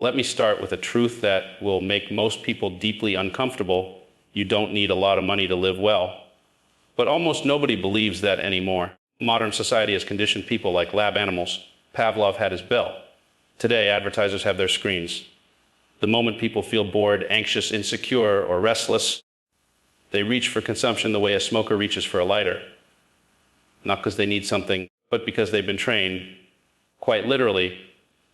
Let me start with a truth that will make most people deeply uncomfortable. You don't need a lot of money to live well. But almost nobody believes that anymore. Modern society has conditioned people like lab animals. Pavlov had his bell. Today, advertisers have their screens. The moment people feel bored, anxious, insecure, or restless, they reach for consumption the way a smoker reaches for a lighter. Not because they need something, but because they've been trained, quite literally,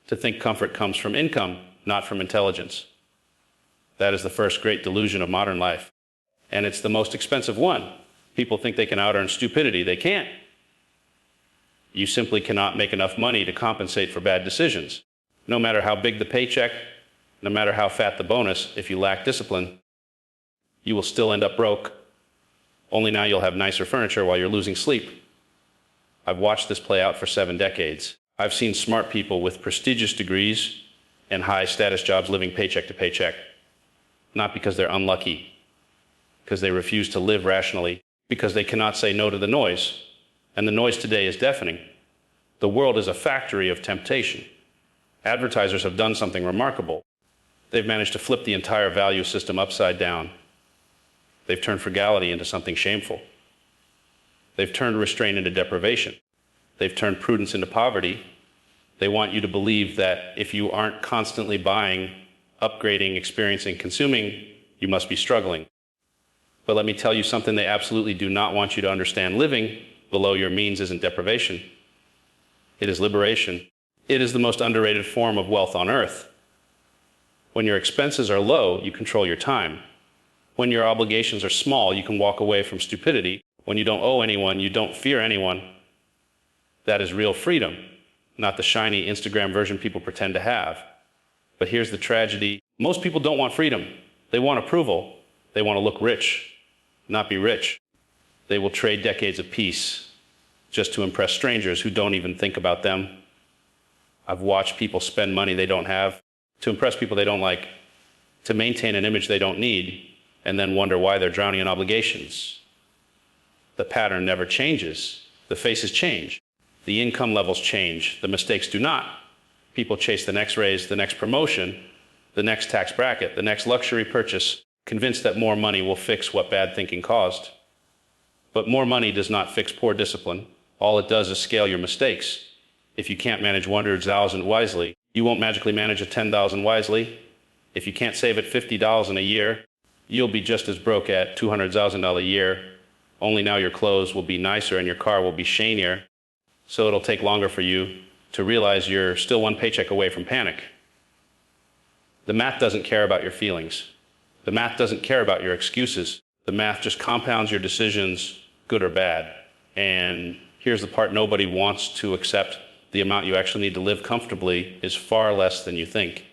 to think comfort comes from income, not from intelligence. That is the first great delusion of modern life. And it's the most expensive one. People think they can out-earn stupidity. They can't. You simply cannot make enough money to compensate for bad decisions. No matter how big the paycheck, no matter how fat the bonus, if you lack discipline, you will still end up broke. Only now you'll have nicer furniture while you're losing sleep. I've watched this play out for 7 decades. I've seen smart people with prestigious degrees and high status jobs living paycheck to paycheck. Not because they're unlucky, because they refuse to live rationally, because they cannot say no to the noise. And the noise today is deafening. The world is a factory of temptation. Advertisers have done something remarkable. They've managed to flip the entire value system upside down. They've turned frugality into something shameful. They've turned restraint into deprivation. They've turned prudence into poverty. They want you to believe that if you aren't constantly buying, upgrading, experiencing, consuming, you must be struggling. But let me tell you something they absolutely do not want you to understand. Living below your means isn't deprivation. It is liberation. It is the most underrated form of wealth on earth. When your expenses are low, you control your time. When your obligations are small, you can walk away from stupidity. When you don't owe anyone, you don't fear anyone. That is real freedom, not the shiny Instagram version people pretend to have. But here's the tragedy. Most people don't want freedom. They want approval. They want to look rich, not be rich. They will trade decades of peace just to impress strangers who don't even think about them. I've watched people spend money they don't have to impress people they don't like, to maintain an image they don't need, and then wonder why they're drowning in obligations. The pattern never changes. The faces change. The income levels change. The mistakes do not. People chase the next raise, the next promotion, the next tax bracket, the next luxury purchase, convinced that more money will fix what bad thinking caused. But more money does not fix poor discipline. All it does is scale your mistakes. If you can't manage 100,000 wisely, you won't magically manage a 10,000 wisely. If you can't save at $50 in a year, you'll be just as broke at $200,000 a year. Only now your clothes will be nicer and your car will be shinier. So it'll take longer for you to realize you're still one paycheck away from panic. The math doesn't care about your feelings. The math doesn't care about your excuses. The math just compounds your decisions, good or bad. And here's the part nobody wants to accept. The amount you actually need to live comfortably is far less than you think.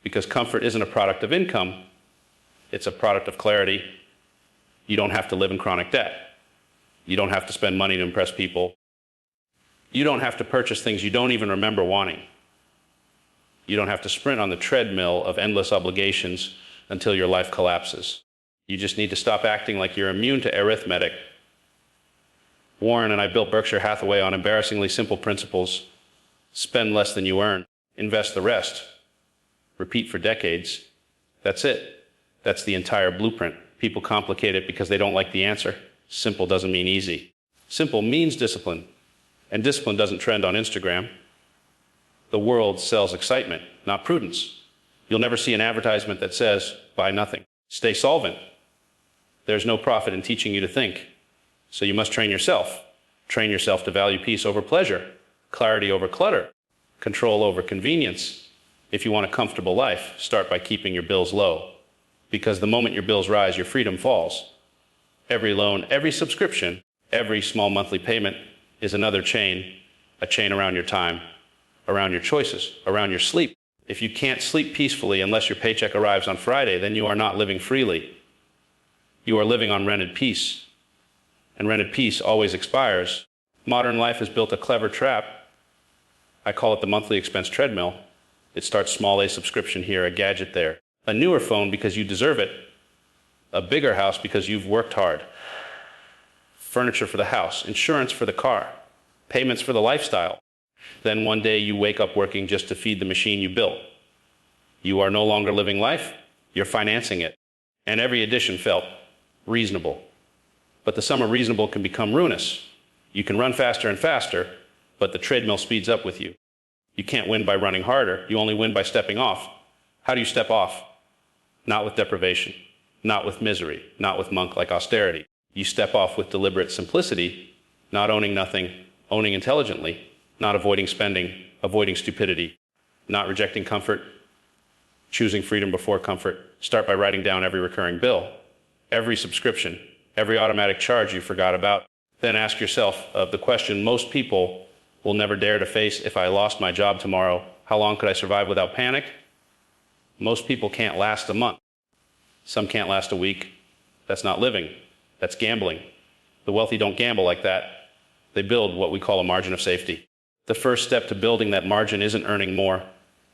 Because comfort isn't a product of income, it's a product of clarity. You don't have to live in chronic debt. You don't have to spend money to impress people. You don't have to purchase things you don't even remember wanting. You don't have to sprint on the treadmill of endless obligations until your life collapses. You just need to stop acting like you're immune to arithmetic. Warren and I built Berkshire Hathaway on embarrassingly simple principles. Spend less than you earn. Invest the rest. Repeat for decades. That's it. That's the entire blueprint. People complicate it because they don't like the answer. Simple doesn't mean easy. Simple means discipline. And discipline doesn't trend on Instagram. The world sells excitement, not prudence. You'll never see an advertisement that says, buy nothing. Stay solvent. There's no profit in teaching you to think. So you must train yourself. Train yourself to value peace over pleasure, clarity over clutter, control over convenience. If you want a comfortable life, start by keeping your bills low. Because the moment your bills rise, your freedom falls. Every loan, every subscription, every small monthly payment is another chain, a chain around your time, around your choices, around your sleep. If you can't sleep peacefully unless your paycheck arrives on Friday, then you are not living freely. You are living on rented peace. And rented peace always expires. Modern life has built a clever trap. I call it the monthly expense treadmill. It starts small, a subscription here, a gadget there. A newer phone because you deserve it. A bigger house because you've worked hard. Furniture for the house, insurance for the car, payments for the lifestyle. Then one day you wake up working just to feed the machine you built. You are no longer living life, you're financing it. And every addition felt reasonable. But the sum of reasonable can become ruinous. You can run faster and faster, but the treadmill speeds up with you. You can't win by running harder, you only win by stepping off. How do you step off? Not with deprivation, not with misery, not with monk-like austerity. You step off with deliberate simplicity, not owning nothing, owning intelligently, not avoiding spending, avoiding stupidity, not rejecting comfort, choosing freedom before comfort. Start by writing down every recurring bill, every subscription, every automatic charge you forgot about. Then ask yourself the question most people will never dare to face: if I lost my job tomorrow, how long could I survive without panic? Most people can't last a month. Some can't last a week. That's not living. That's gambling. The wealthy don't gamble like that. They build what we call a margin of safety. The first step to building that margin isn't earning more,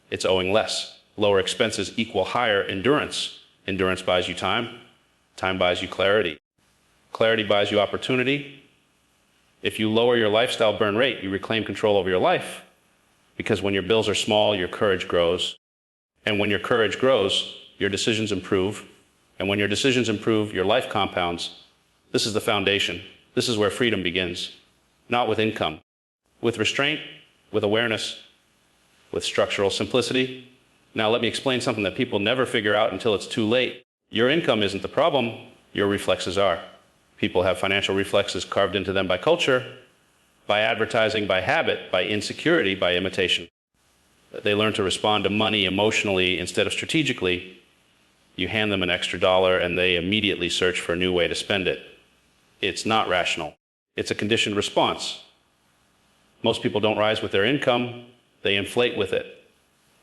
it's owing less. Lower expenses equal higher endurance. Endurance buys you time. Time buys you clarity. Clarity buys you opportunity. If you lower your lifestyle burn rate, you reclaim control over your life. Because when your bills are small, your courage grows. And when your courage grows, your decisions improve. And when your decisions improve, your life compounds. This is the foundation. This is where freedom begins. Not with income. With restraint, with awareness, with structural simplicity. Now let me explain something that people never figure out until it's too late. Your income isn't the problem, your reflexes are. People have financial reflexes carved into them by culture, by advertising, by habit, by insecurity, by imitation. They learn to respond to money emotionally instead of strategically. You hand them an extra dollar and they immediately search for a new way to spend it. It's not rational. It's a conditioned response. Most people don't rise with their income, they inflate with it.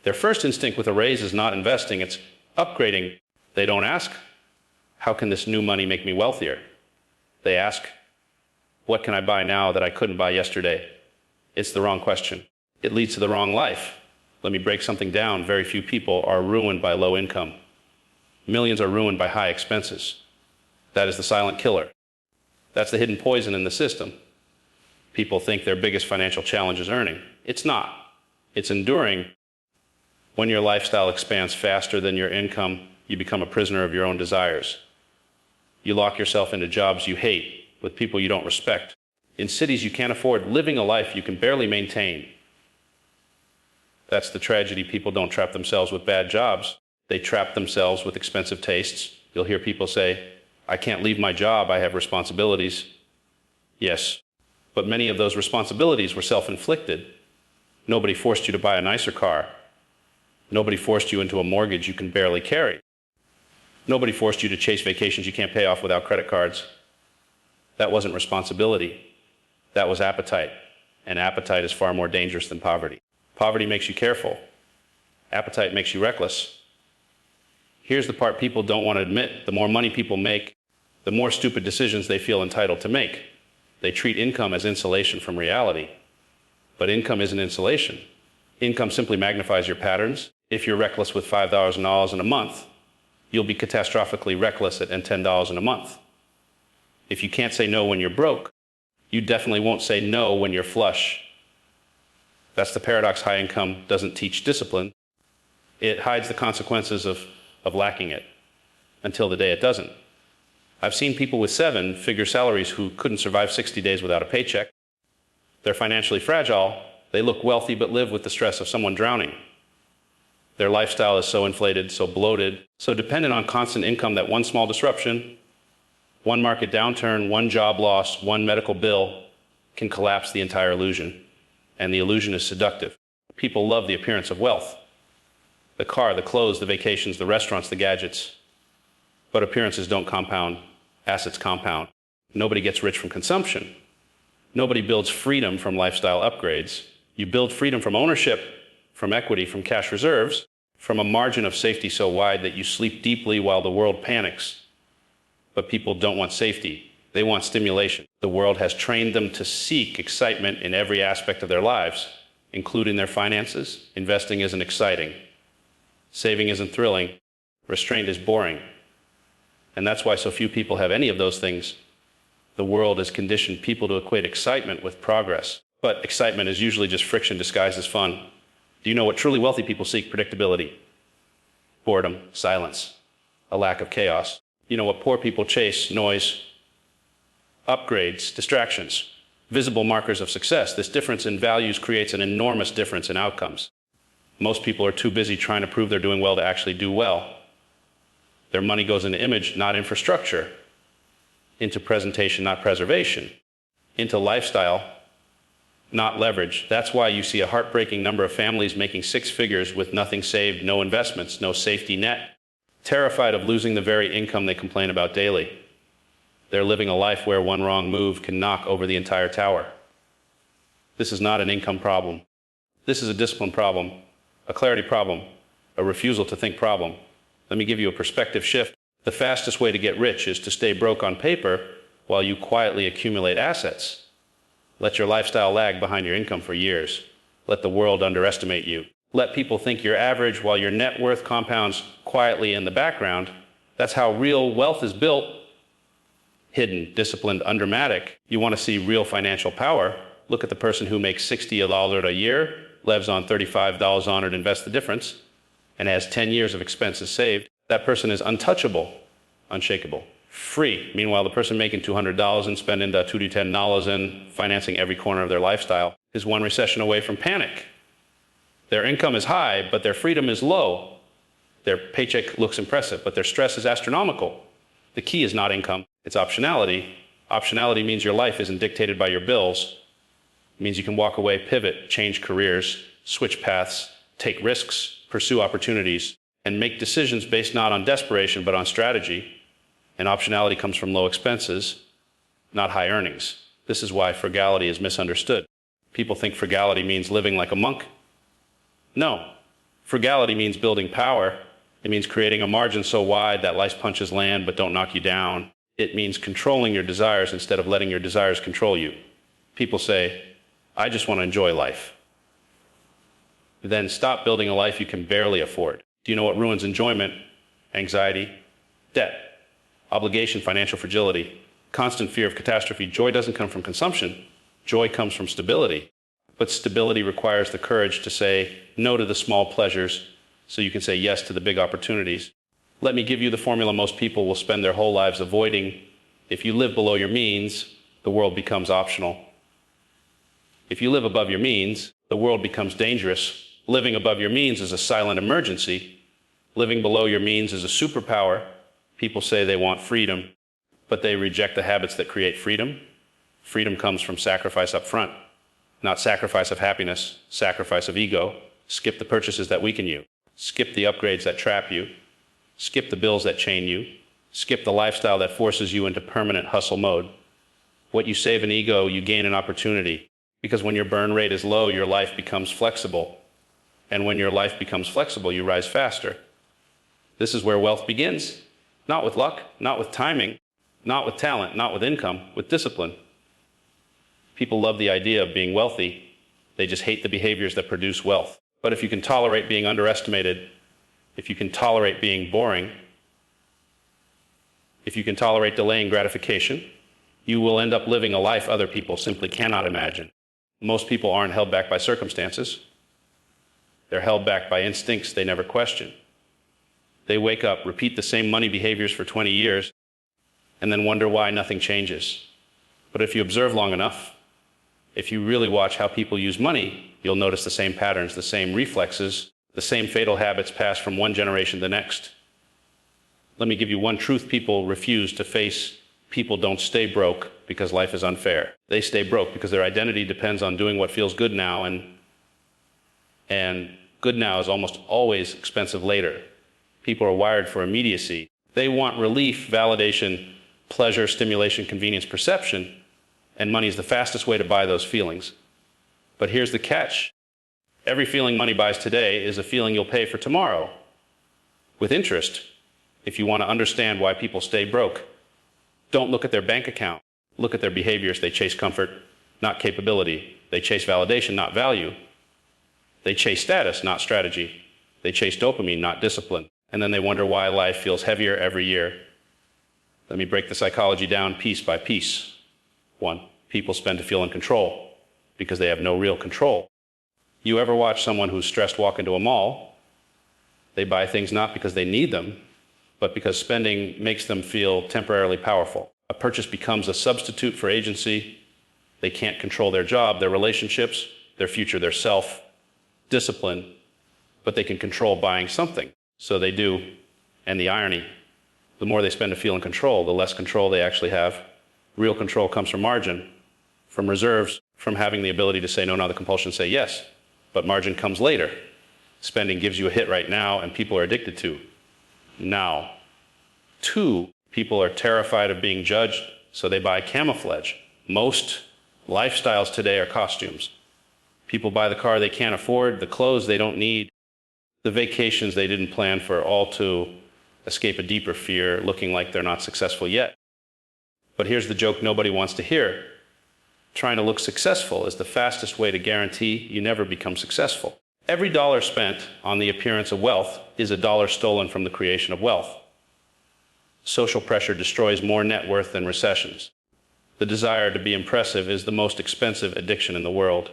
Their first instinct with a raise is not investing, it's upgrading. They don't ask, how can this new money make me wealthier? They ask, what can I buy now that I couldn't buy yesterday? It's the wrong question. It leads to the wrong life. Let me break something down. Very few people are ruined by low income. Millions are ruined by high expenses. That is the silent killer. That's the hidden poison in the system. People think their biggest financial challenge is earning. It's not. It's enduring. When your lifestyle expands faster than your income, you become a prisoner of your own desires. You lock yourself into jobs you hate with people you don't respect. In cities you can't afford, living a life you can barely maintain. That's the tragedy. People don't trap themselves with bad jobs. They trap themselves with expensive tastes. You'll hear people say, I can't leave my job, I have responsibilities. Yes, but many of those responsibilities were self-inflicted. Nobody forced you to buy a nicer car. Nobody forced you into a mortgage you can barely carry. Nobody forced you to chase vacations you can't pay off without credit cards. That wasn't responsibility. That was appetite. And appetite is far more dangerous than poverty. Poverty makes you careful. Appetite makes you reckless. Here's the part people don't want to admit. The more money people make, the more stupid decisions they feel entitled to make. They treat income as insulation from reality. But income isn't insulation. Income simply magnifies your patterns. If you're reckless with $5,000 in a month, you'll be catastrophically reckless at $10 in a month. If you can't say no when you're broke, you definitely won't say no when you're flush. That's the paradox. High income doesn't teach discipline. It hides the consequences of lacking it until the day it doesn't. I've seen people with 7-figure salaries who couldn't survive 60 days without a paycheck. They're financially fragile. They look wealthy but live with the stress of someone drowning. Their lifestyle is so inflated, so bloated, so dependent on constant income that one small disruption, one market downturn, one job loss, one medical bill can collapse the entire illusion. And the illusion is seductive. People love the appearance of wealth. The car, the clothes, the vacations, the restaurants, the gadgets. But appearances don't compound. Assets compound. Nobody gets rich from consumption. Nobody builds freedom from lifestyle upgrades. You build freedom from ownership, from equity, from cash reserves, from a margin of safety so wide that you sleep deeply while the world panics. But people don't want safety. They want stimulation. The world has trained them to seek excitement in every aspect of their lives, including their finances. Investing isn't exciting. Saving isn't thrilling. Restraint is boring. And that's why so few people have any of those things. The world has conditioned people to equate excitement with progress. But excitement is usually just friction disguised as fun. Do you know what truly wealthy people seek? Predictability. boredom, silence, a lack of chaos. You know what poor people chase? Noise, upgrades, distractions, visible markers of success. This difference in values creates an enormous difference in outcomes. Most people are too busy trying to prove they're doing well to actually do well. Their money goes into image, not infrastructure, into presentation, not preservation, into lifestyle, not leverage. That's why you see a heartbreaking number of families making six figures with nothing saved, no investments, no safety net, terrified of losing the very income they complain about daily. They're living a life where one wrong move can knock over the entire tower. This is not an income problem. This is a discipline problem, a clarity problem, a refusal to think problem. Let me give you a perspective shift. The fastest way to get rich is to stay broke on paper while you quietly accumulate assets. Let your lifestyle lag behind your income for years. Let the world underestimate you. Let people think you're average while your net worth compounds quietly in the background. That's how real wealth is built. Hidden, disciplined, undramatic. You want to see real financial power? Look at the person who makes $60 a year, lives on $35 on it, invest the difference, and has 10 years of expenses saved. That person is untouchable, unshakable, free. Meanwhile, the person making $200 and spending the $2 to $10 in financing every corner of their lifestyle is one recession away from panic. Their income is high, but their freedom is low. Their paycheck looks impressive, but their stress is astronomical. The key is not income, it's optionality. Optionality means your life isn't dictated by your bills. It means you can walk away, pivot, change careers, switch paths, take risks, pursue opportunities, and make decisions based not on desperation, but on strategy. And optionality comes from low expenses, not high earnings. This is why frugality is misunderstood. People think frugality means living like a monk. No. Frugality means building power. It means creating a margin so wide that life's punches land but don't knock you down. It means controlling your desires instead of letting your desires control you. People say, I just want to enjoy life. Then stop building a life you can barely afford. Do you know what ruins enjoyment? Anxiety, debt, obligation, financial fragility, constant fear of catastrophe. Joy doesn't come from consumption. Joy comes from stability. But stability requires the courage to say no to the small pleasures so you can say yes to the big opportunities. Let me give you the formula most people will spend their whole lives avoiding. If you live below your means, the world becomes optional. If you live above your means, the world becomes dangerous. Living above your means is a silent emergency. Living below your means is a superpower. People say they want freedom, but they reject the habits that create freedom. Freedom comes from sacrifice up front, not sacrifice of happiness, sacrifice of ego. Skip the purchases that weaken you. Skip the upgrades that trap you. Skip the bills that chain you. Skip the lifestyle that forces you into permanent hustle mode. What you save in ego, you gain in opportunity. Because when your burn rate is low, your life becomes flexible. And when your life becomes flexible, you rise faster. This is where wealth begins. Not with luck, not with timing, not with talent, not with income, with discipline. People love the idea of being wealthy. They just hate the behaviors that produce wealth. But if you can tolerate being underestimated, if you can tolerate being boring, if you can tolerate delaying gratification, you will end up living a life other people simply cannot imagine. Most people aren't held back by circumstances. They're held back by instincts they never question. They wake up, repeat the same money behaviors for 20 years, and then wonder why nothing changes. But if you observe long enough, if you really watch how people use money, you'll notice the same patterns, the same reflexes, the same fatal habits passed from one generation to the next. Let me give you one truth people refuse to face. People don't stay broke because life is unfair. They stay broke because their identity depends on doing what feels good now, and good now is almost always expensive later. People are wired for immediacy. They want relief, validation, pleasure, stimulation, convenience, perception, and money is the fastest way to buy those feelings. But here's the catch. Every feeling money buys today is a feeling you'll pay for tomorrow, with interest. If you want to understand why people stay broke, don't look at their bank account. Look at their behaviors. They chase comfort, not capability. They chase validation, not value. They chase status, not strategy. They chase dopamine, not discipline. And then they wonder why life feels heavier every year. Let me break the psychology down piece by piece. 1, people spend to feel in control because they have no real control. You ever watch someone who's stressed walk into a mall? They buy things not because they need them, but because spending makes them feel temporarily powerful. A purchase becomes a substitute for agency. They can't control their job, their relationships, their future, their self, discipline, but they can control buying something. So they do. And the irony, the more they spend to feel in control, the less control they actually have. Real control comes from margin, from reserves, from having the ability to say no, not the compulsion to say yes. But margin comes later. Spending gives you a hit right now, and people are addicted to now. 2, people are terrified of being judged, so they buy camouflage. Most lifestyles today are costumes. People buy the car they can't afford, the clothes they don't need, the vacations they didn't plan for, all to escape a deeper fear, looking like they're not successful yet. But here's the joke nobody wants to hear. Trying to look successful is the fastest way to guarantee you never become successful. Every dollar spent on the appearance of wealth is a dollar stolen from the creation of wealth. Social pressure destroys more net worth than recessions. The desire to be impressive is the most expensive addiction in the world.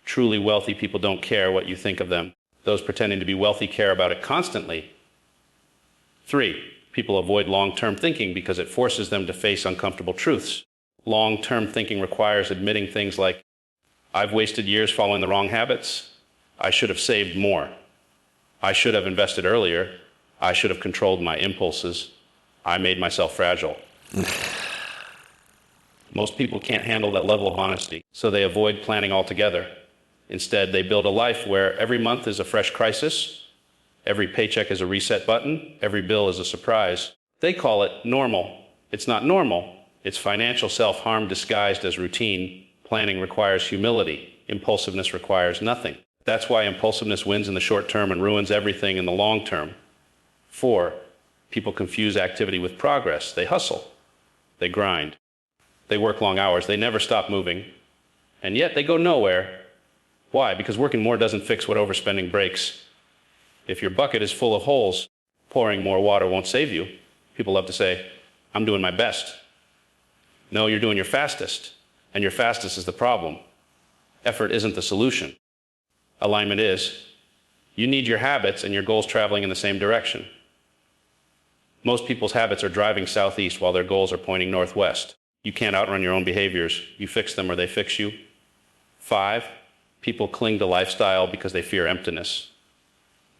Truly wealthy people don't care what you think of them. Those pretending to be wealthy care about it constantly. 3, people avoid long-term thinking because it forces them to face uncomfortable truths. Long-term thinking requires admitting things like, I've wasted years following the wrong habits. I should have saved more. I should have invested earlier. I should have controlled my impulses. I made myself fragile. Most people can't handle that level of honesty, so they avoid planning altogether. Instead, they build a life where every month is a fresh crisis, every paycheck is a reset button, every bill is a surprise. They call it normal. It's not normal. It's financial self-harm disguised as routine. Planning requires humility. Impulsiveness requires nothing. That's why impulsiveness wins in the short term and ruins everything in the long term. 4, people confuse activity with progress. They hustle. They grind. They work long hours. They never stop moving. And yet they go nowhere. Why? Because working more doesn't fix what overspending breaks. If your bucket is full of holes, pouring more water won't save you. People love to say, I'm doing my best. No, you're doing your fastest. And your fastest is the problem. Effort isn't the solution. Alignment is. You need your habits and your goals traveling in the same direction. Most people's habits are driving southeast while their goals are pointing northwest. You can't outrun your own behaviors. You fix them or they fix you. 5, people cling to lifestyle because they fear emptiness.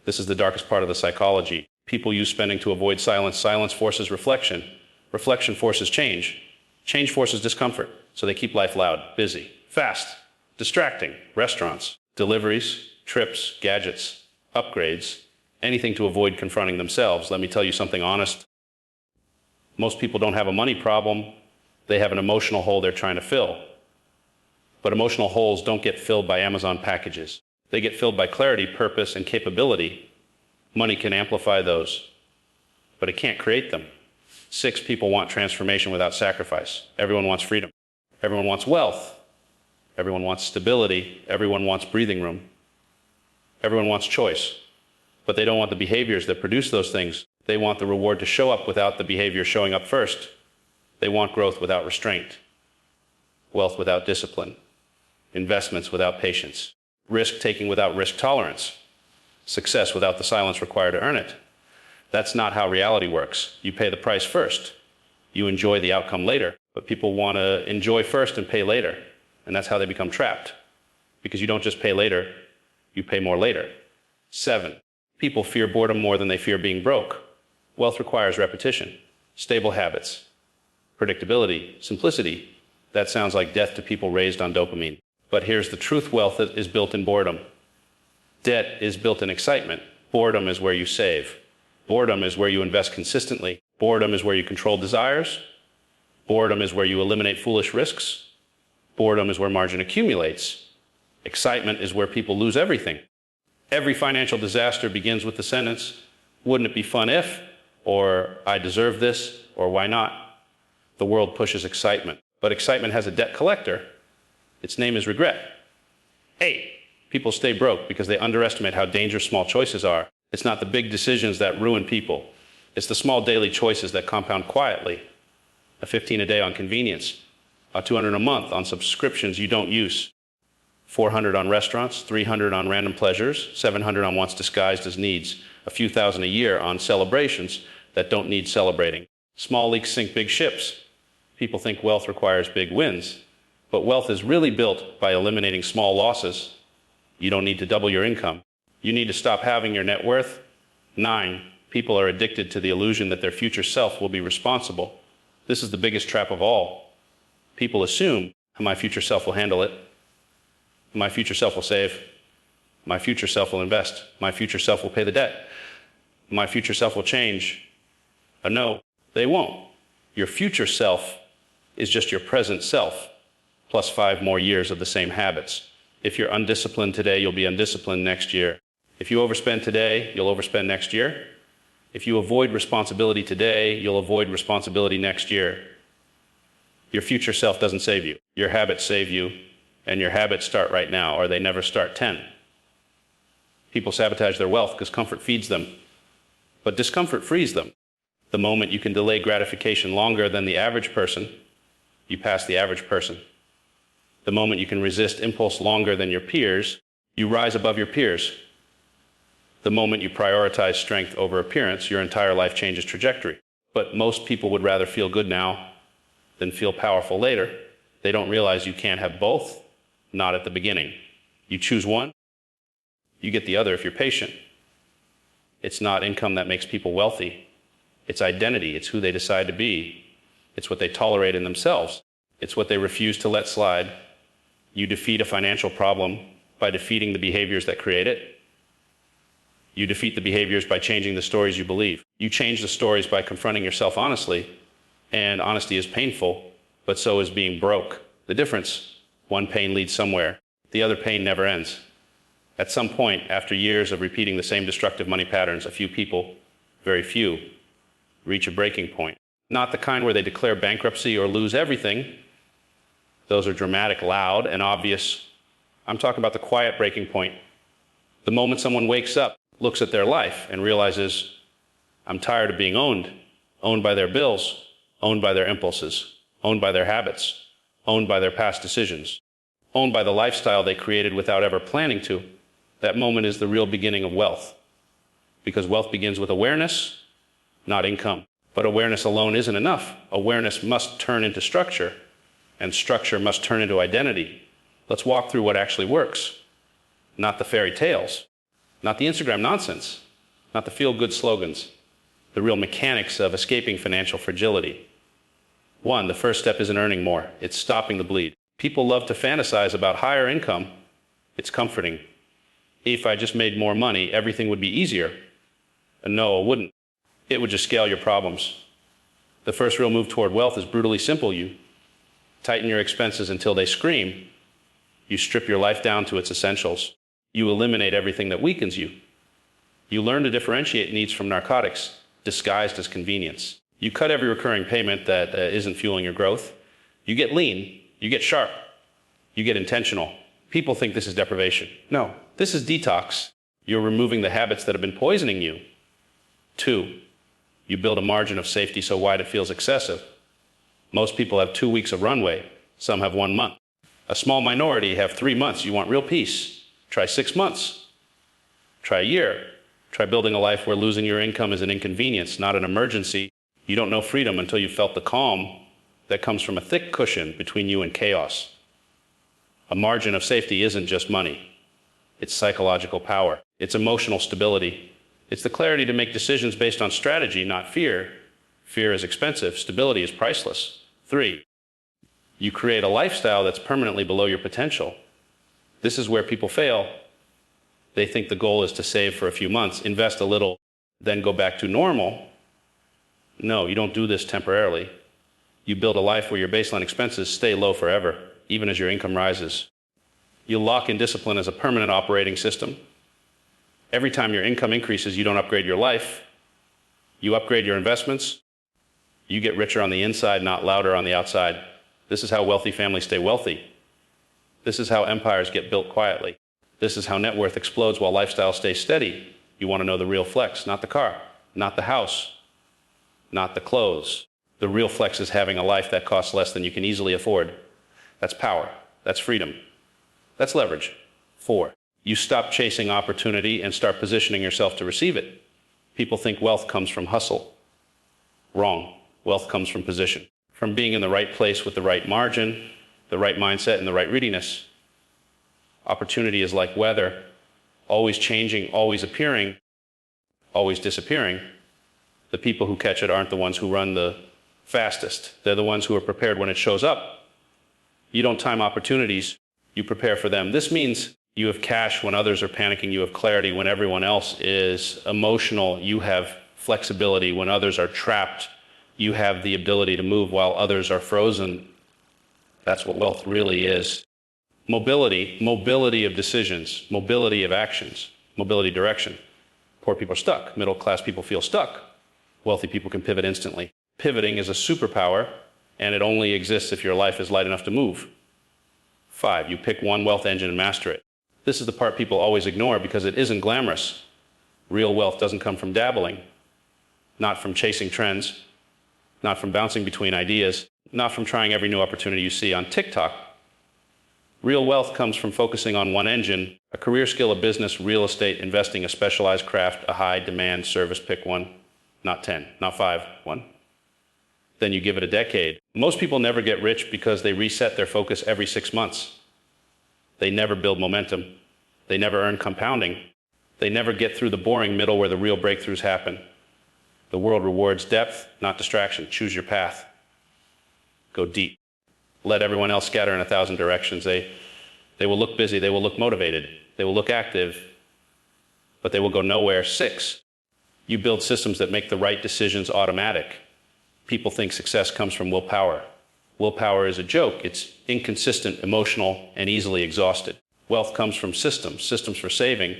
This is the darkest part of the psychology. People use spending to avoid silence. Silence forces reflection. Reflection forces change. Change forces discomfort. So they keep life loud, busy, fast, distracting. Restaurants, deliveries, trips, gadgets, upgrades, anything to avoid confronting themselves. Let me tell you something honest. Most people don't have a money problem. They have an emotional hole they're trying to fill. But emotional holes don't get filled by Amazon packages. They get filled by clarity, purpose, and capability. Money can amplify those, but it can't create them. 6, people want transformation without sacrifice. Everyone wants freedom. Everyone wants wealth. Everyone wants stability. Everyone wants breathing room. Everyone wants choice. But they don't want the behaviors that produce those things. They want the reward to show up without the behavior showing up first. They want growth without restraint, wealth without discipline, investments without patience, risk-taking without risk tolerance, success without the silence required to earn it. That's not how reality works. You pay the price first. You enjoy the outcome later. But people want to enjoy first and pay later. And that's how they become trapped. Because you don't just pay later, you pay more later. 7, people fear boredom more than they fear being broke. Wealth requires repetition, stable habits, predictability, simplicity. That sounds like death to people raised on dopamine. But here's the truth: wealth is built in boredom. Debt is built in excitement. Boredom is where you save. Boredom is where you invest consistently. Boredom is where you control desires. Boredom is where you eliminate foolish risks. Boredom is where margin accumulates. Excitement is where people lose everything. Every financial disaster begins with the sentence, wouldn't it be fun if, or I deserve this, or why not? The world pushes excitement, but excitement has a debt collector. Its name is regret. 8, people stay broke because they underestimate how dangerous small choices are. It's not the big decisions that ruin people. It's the small daily choices that compound quietly. A $15 a day on convenience, a $200 a month on subscriptions you don't use. 400 on restaurants, 300 on random pleasures, 700 on wants disguised as needs, a few thousand a year on celebrations that don't need celebrating. Small leaks sink big ships. People think wealth requires big wins, but wealth is really built by eliminating small losses. You don't need to double your income. You need to stop having your net worth. 9. People are addicted to the illusion that their future self will be responsible. This is the biggest trap of all. People assume my future self will handle it. My future self will save. My future self will invest. My future self will pay the debt. My future self will change. No, they won't. Your future self is just your present self, plus 5 more years of the same habits. If you're undisciplined today, you'll be undisciplined next year. If you overspend today, you'll overspend next year. If you avoid responsibility today, you'll avoid responsibility next year. Your future self doesn't save you. Your habits save you, and your habits start right now, or they never start 10. People sabotage their wealth because comfort feeds them, but discomfort frees them. The moment you can delay gratification longer than the average person, you pass the average person. The moment you can resist impulse longer than your peers, you rise above your peers. The moment you prioritize strength over appearance, your entire life changes trajectory. But most people would rather feel good now than feel powerful later. They don't realize you can't have both, not at the beginning. You choose one, you get the other if you're patient. It's not income that makes people wealthy. It's identity. It's who they decide to be. It's what they tolerate in themselves. It's what they refuse to let slide. You defeat a financial problem by defeating the behaviors that create it. You defeat the behaviors by changing the stories you believe. You change the stories by confronting yourself honestly, and honesty is painful, but so is being broke. The difference, one pain leads somewhere. The other pain never ends. At some point, after years of repeating the same destructive money patterns, a few people, very few, reach a breaking point. Not the kind where they declare bankruptcy or lose everything. Those are dramatic, loud, and obvious. I'm talking about the quiet breaking point. The moment someone wakes up, looks at their life, and realizes, I'm tired of being owned by their bills, owned by their impulses, owned by their habits, owned by their past decisions, owned by the lifestyle they created without ever planning to. That moment is the real beginning of wealth. Because wealth begins with awareness, not income. But awareness alone isn't enough. Awareness must turn into structure, and structure must turn into identity. Let's walk through what actually works. Not the fairy tales, not the Instagram nonsense, not the feel-good slogans, the real mechanics of escaping financial fragility. 1, the first step isn't earning more, it's stopping the bleed. People love to fantasize about higher income. It's comforting. If I just made more money, everything would be easier. And no, it wouldn't. It would just scale your problems. The first real move toward wealth is brutally simple. You tighten your expenses until they scream. You strip your life down to its essentials. You eliminate everything that weakens you. You learn to differentiate needs from narcotics, disguised as convenience. You cut every recurring payment that isn't fueling your growth. You get lean. You get sharp. You get intentional. People think this is deprivation. No, this is detox. You're removing the habits that have been poisoning you. 2, you build a margin of safety so wide it feels excessive. Most people have 2 weeks of runway. Some have 1 month. A small minority have 3 months. You want real peace. Try 6 months. Try a year. Try building a life where losing your income is an inconvenience, not an emergency. You don't know freedom until you've felt the calm that comes from a thick cushion between you and chaos. A margin of safety isn't just money. It's psychological power. It's emotional stability. It's the clarity to make decisions based on strategy, not fear. Fear is expensive. Stability is priceless. 3, you create a lifestyle that's permanently below your potential. This is where people fail. They think the goal is to save for a few months, invest a little, then go back to normal. No, you don't do this temporarily. You build a life where your baseline expenses stay low forever, even as your income rises. You lock in discipline as a permanent operating system. Every time your income increases, you don't upgrade your life. You upgrade your investments. You get richer on the inside, not louder on the outside. This is how wealthy families stay wealthy. This is how empires get built quietly. This is how net worth explodes while lifestyle stays steady. You want to know the real flex, not the car, not the house, not the clothes. The real flex is having a life that costs less than you can easily afford. That's power. That's freedom. That's leverage. 4, you stop chasing opportunity and start positioning yourself to receive it. People think wealth comes from hustle. Wrong. Wealth comes from position, from being in the right place with the right margin, the right mindset, and the right readiness. Opportunity is like weather, always changing, always appearing, always disappearing. The people who catch it aren't the ones who run the fastest. They're the ones who are prepared when it shows up. You don't time opportunities, you prepare for them. This means you have cash when others are panicking. You have clarity when everyone else is emotional. You have flexibility when others are trapped. You have the ability to move while others are frozen. That's what wealth really is. Mobility of decisions, mobility of actions, mobility direction. Poor people are stuck. Middle class people feel stuck. Wealthy people can pivot instantly. Pivoting is a superpower, and it only exists if your life is light enough to move. 5, you pick one wealth engine and master it. This is the part people always ignore because it isn't glamorous. Real wealth doesn't come from dabbling, not from chasing trends, not from bouncing between ideas, not from trying every new opportunity you see on TikTok. Real wealth comes from focusing on one engine, a career skill, a business, real estate, investing, a specialized craft, a high demand service. Pick one, not 10, not 5, one. Then you give it a decade. Most people never get rich because they reset their focus every 6 months. They never build momentum. They never earn compounding. They never get through the boring middle where the real breakthroughs happen. The world rewards depth, not distraction. Choose your path. Go deep. Let everyone else scatter in 1,000 directions. They will look busy. They will look motivated. They will look active, but they will go nowhere. 6, you build systems that make the right decisions automatic. People think success comes from willpower. Willpower is a joke. It's inconsistent, emotional, and easily exhausted. Wealth comes from systems. Systems for saving,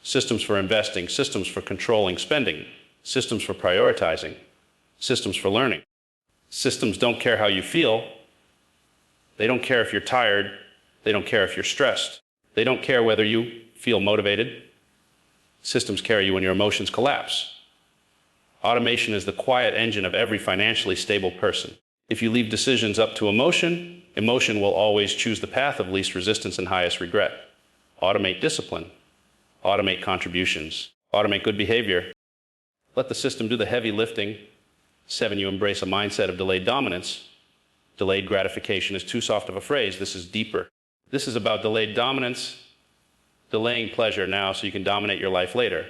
systems for investing, systems for controlling spending, systems for prioritizing, systems for learning. Systems don't care how you feel. They don't care if you're tired. They don't care if you're stressed. They don't care whether you feel motivated. Systems carry you when your emotions collapse. Automation is the quiet engine of every financially stable person. If you leave decisions up to emotion, emotion will always choose the path of least resistance and highest regret. Automate discipline. Automate contributions. Automate good behavior. Let the system do the heavy lifting. 7, you embrace a mindset of delayed dominance. Delayed gratification is too soft of a phrase. This is deeper. This is about delayed dominance, delaying pleasure now so you can dominate your life later.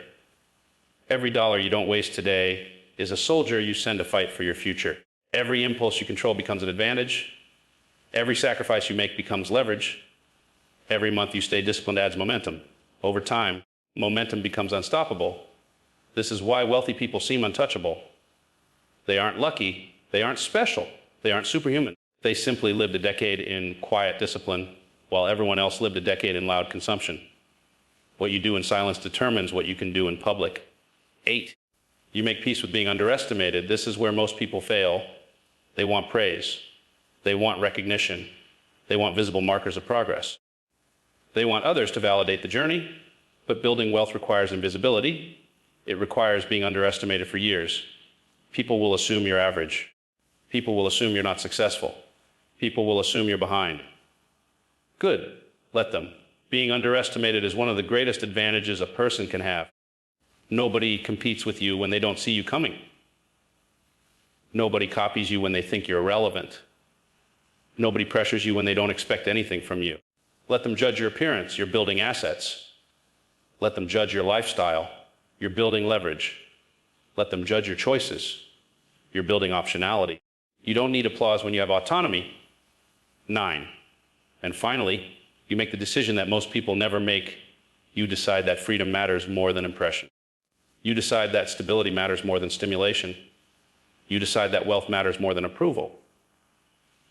Every dollar you don't waste today is a soldier you send to fight for your future. Every impulse you control becomes an advantage. Every sacrifice you make becomes leverage. Every month you stay disciplined adds momentum. Over time, momentum becomes unstoppable. This is why wealthy people seem untouchable. They aren't lucky. They aren't special. They aren't superhuman. They simply lived a decade in quiet discipline while everyone else lived a decade in loud consumption. What you do in silence determines what you can do in public. 8, you make peace with being underestimated. This is where most people fail. They want praise. They want recognition. They want visible markers of progress. They want others to validate the journey, but building wealth requires invisibility. It requires being underestimated for years. People will assume you're average. People will assume you're not successful. People will assume you're behind. Good, let them. Being underestimated is one of the greatest advantages a person can have. Nobody competes with you when they don't see you coming. Nobody copies you when they think you're irrelevant. Nobody pressures you when they don't expect anything from you. Let them judge your appearance. You're building assets. Let them judge your lifestyle. You're building leverage. Let them judge your choices. You're building optionality. You don't need applause when you have autonomy. 9. And finally, you make the decision that most people never make. You decide that freedom matters more than impression. You decide that stability matters more than stimulation. You decide that wealth matters more than approval.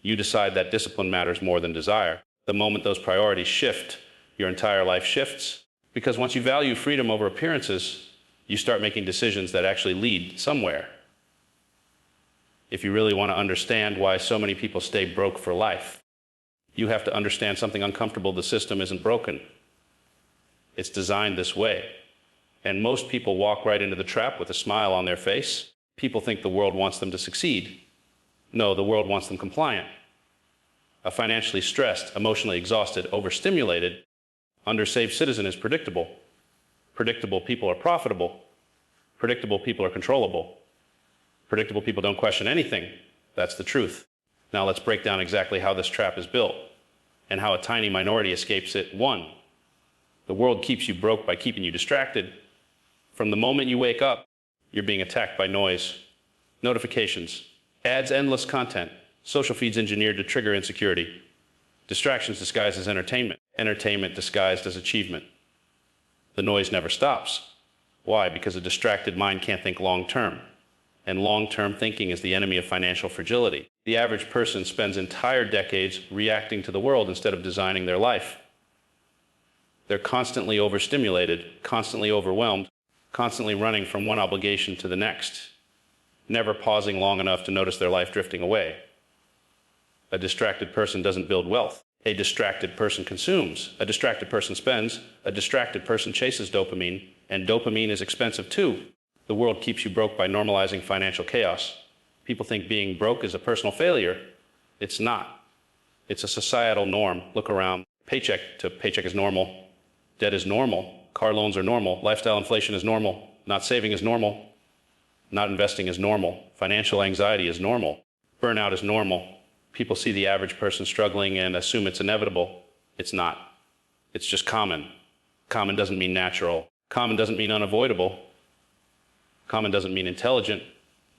You decide that discipline matters more than desire. The moment those priorities shift, your entire life shifts. Because once you value freedom over appearances, you start making decisions that actually lead somewhere. If you really want to understand why so many people stay broke for life, you have to understand something uncomfortable. The system isn't broken. It's designed this way. And most people walk right into the trap with a smile on their face. People think the world wants them to succeed. No, the world wants them compliant. A financially stressed, emotionally exhausted, overstimulated, undersaved citizen is predictable. Predictable people are profitable. Predictable people are controllable. Predictable people don't question anything. That's the truth. Now let's break down exactly how this trap is built and how a tiny minority escapes it. 1. The world keeps you broke by keeping you distracted. From the moment you wake up, you're being attacked by noise, notifications, ads, endless content, social feeds engineered to trigger insecurity, distractions disguised as entertainment, entertainment disguised as achievement. The noise never stops. Why? Because a distracted mind can't think long-term, and long-term thinking is the enemy of financial fragility. The average person spends entire decades reacting to the world instead of designing their life. They're constantly overstimulated, constantly overwhelmed, constantly running from one obligation to the next, never pausing long enough to notice their life drifting away. A distracted person doesn't build wealth. A distracted person consumes. A distracted person spends. A distracted person chases dopamine, and dopamine is expensive too. The world keeps you broke by normalizing financial chaos. People think being broke is a personal failure. It's not. It's a societal norm. Look around. Paycheck to paycheck is normal. Debt is normal. Car loans are normal. Lifestyle inflation is normal. Not saving is normal. Not investing is normal. Financial anxiety is normal. Burnout is normal. People see the average person struggling and assume it's inevitable. It's not. It's just common. Common doesn't mean natural. Common doesn't mean unavoidable. Common doesn't mean intelligent.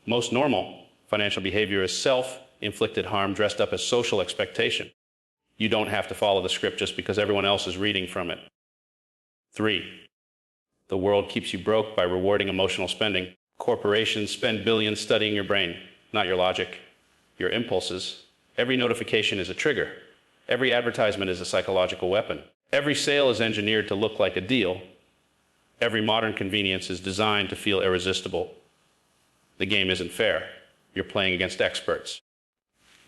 Most normal financial behavior is self-inflicted harm dressed up as social expectation. You don't have to follow the script just because everyone else is reading from it. 3. The world keeps you broke by rewarding emotional spending. Corporations spend billions studying your brain, not your logic, your impulses. Every notification is a trigger. Every advertisement is a psychological weapon. Every sale is engineered to look like a deal. Every modern convenience is designed to feel irresistible. The game isn't fair. You're playing against experts.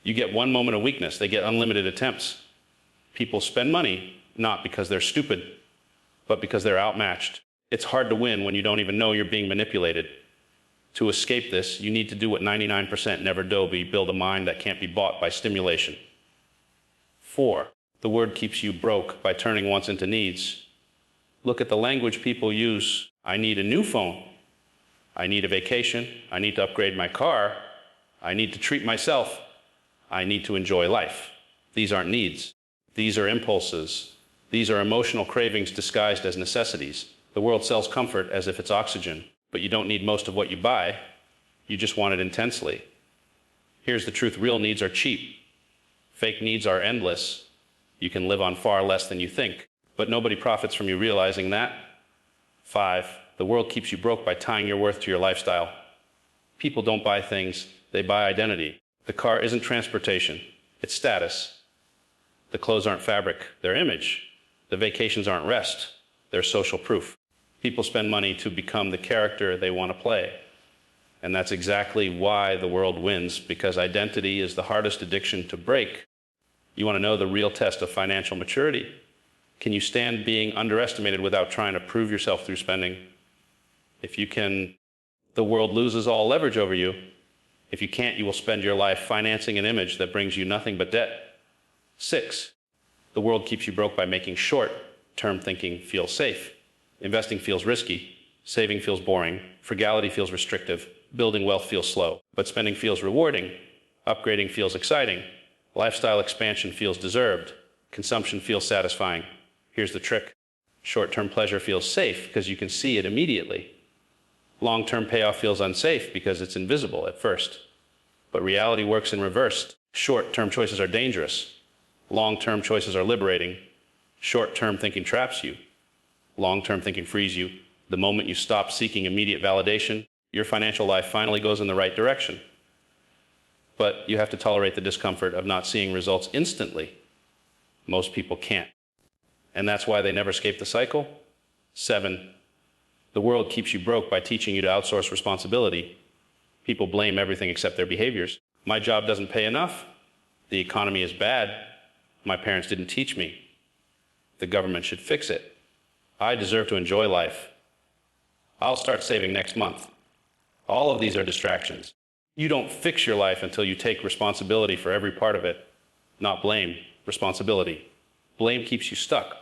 You get one moment of weakness, they get unlimited attempts. People spend money not because they're stupid, but because they're outmatched. It's hard to win when you don't even know you're being manipulated. To escape this, you need to do what 99% never do, build a mind that can't be bought by stimulation. 4. The word keeps you broke by turning wants into needs. Look at the language people use. I need a new phone. I need a vacation. I need to upgrade my car. I need to treat myself. I need to enjoy life. These aren't needs. These are impulses. These are emotional cravings disguised as necessities. The world sells comfort as if it's oxygen, but you don't need most of what you buy. You just want it intensely. Here's the truth. Real needs are cheap. Fake needs are endless. You can live on far less than you think, but nobody profits from you realizing that. 5. The world keeps you broke by tying your worth to your lifestyle. People don't buy things, they buy identity. The car isn't transportation, it's status. The clothes aren't fabric, they're image. The vacations aren't rest, they're social proof. People spend money to become the character they want to play. And that's exactly why the world wins, because identity is the hardest addiction to break. You want to know the real test of financial maturity? Can you stand being underestimated without trying to prove yourself through spending? If you can, the world loses all leverage over you. If you can't, you will spend your life financing an image that brings you nothing but debt. 6. The world keeps you broke by making short-term thinking feel safe. Investing feels risky. Saving feels boring. Frugality feels restrictive. Building wealth feels slow. But spending feels rewarding. Upgrading feels exciting. Lifestyle expansion feels deserved. Consumption feels satisfying. Here's the trick. Short-term pleasure feels safe because you can see it immediately. Long-term payoff feels unsafe because it's invisible at first. But reality works in reverse. Short-term choices are dangerous. Long-term choices are liberating. Short-term thinking traps you. Long-term thinking frees you. The moment you stop seeking immediate validation, your financial life finally goes in the right direction. But you have to tolerate the discomfort of not seeing results instantly. Most people can't. And that's why they never escape the cycle. 7. The world keeps you broke by teaching you to outsource responsibility. People blame everything except their behaviors. My job doesn't pay enough. The economy is bad. My parents didn't teach me. The government should fix it. I deserve to enjoy life. I'll start saving next month. All of these are distractions. You don't fix your life until you take responsibility for every part of it. not blame, responsibility. Blame keeps you stuck.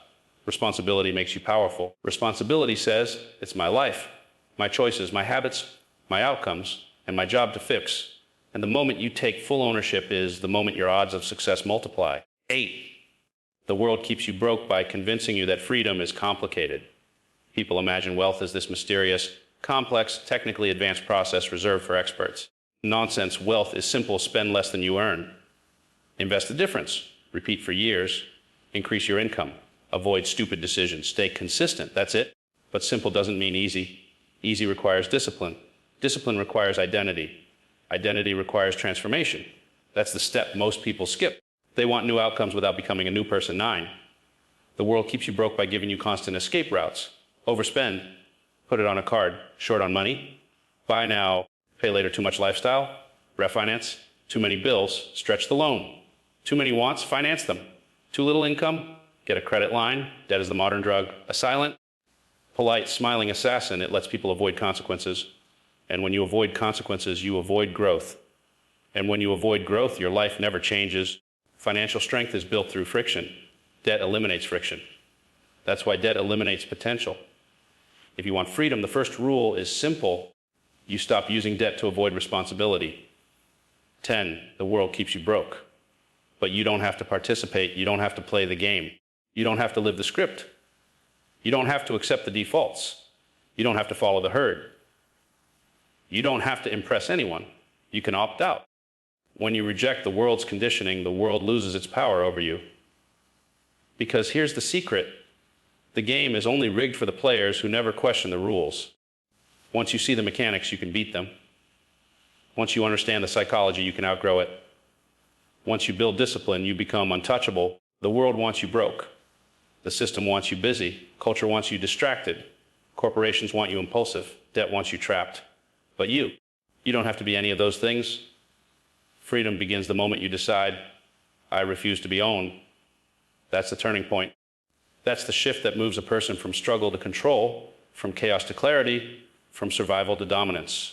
Responsibility makes you powerful. Responsibility says, it's my life, my choices, my habits, my outcomes, and my job to fix. And the moment you take full ownership is the moment your odds of success multiply. 8. The world keeps you broke by convincing you that freedom is complicated. People imagine wealth as this mysterious, complex, technically advanced process reserved for experts. Nonsense. Wealth is simple. Spend less than you earn. Invest the difference. Repeat for years. Increase your income. Avoid stupid decisions. Stay consistent. That's it. But simple doesn't mean easy. Easy requires discipline. Discipline requires identity. Identity requires transformation. That's the step most people skip. They want new outcomes without becoming a new person. 9. The world keeps you broke by giving you constant escape routes. Overspend. Put it on a card. Short on money. Buy now, pay later. Too much lifestyle. Refinance. Too many bills. Stretch the loan. Too many wants. Finance them. Too little income. Get a credit line. Debt is the modern drug. A silent, polite, smiling assassin. It lets people avoid consequences. And when you avoid consequences, you avoid growth. And when you avoid growth, your life never changes. Financial strength is built through friction. Debt eliminates friction. That's why debt eliminates potential. If you want freedom, the first rule is simple. You stop using debt to avoid responsibility. 10. The world keeps you broke. But you don't have to participate. You don't have to play the game. You don't have to live the script. You don't have to accept the defaults. You don't have to follow the herd. You don't have to impress anyone. You can opt out. When you reject the world's conditioning, the world loses its power over you. Because here's the secret. The game is only rigged for the players who never question the rules. Once you see the mechanics, you can beat them. Once you understand the psychology, you can outgrow it. Once you build discipline, you become untouchable. The world wants you broke. The system wants you busy. Culture wants you distracted. Corporations want you impulsive. Debt wants you trapped. But you don't have to be any of those things. Freedom begins the moment you decide, I refuse to be owned. That's the turning point. That's the shift that moves a person from struggle to control, from chaos to clarity, from survival to dominance.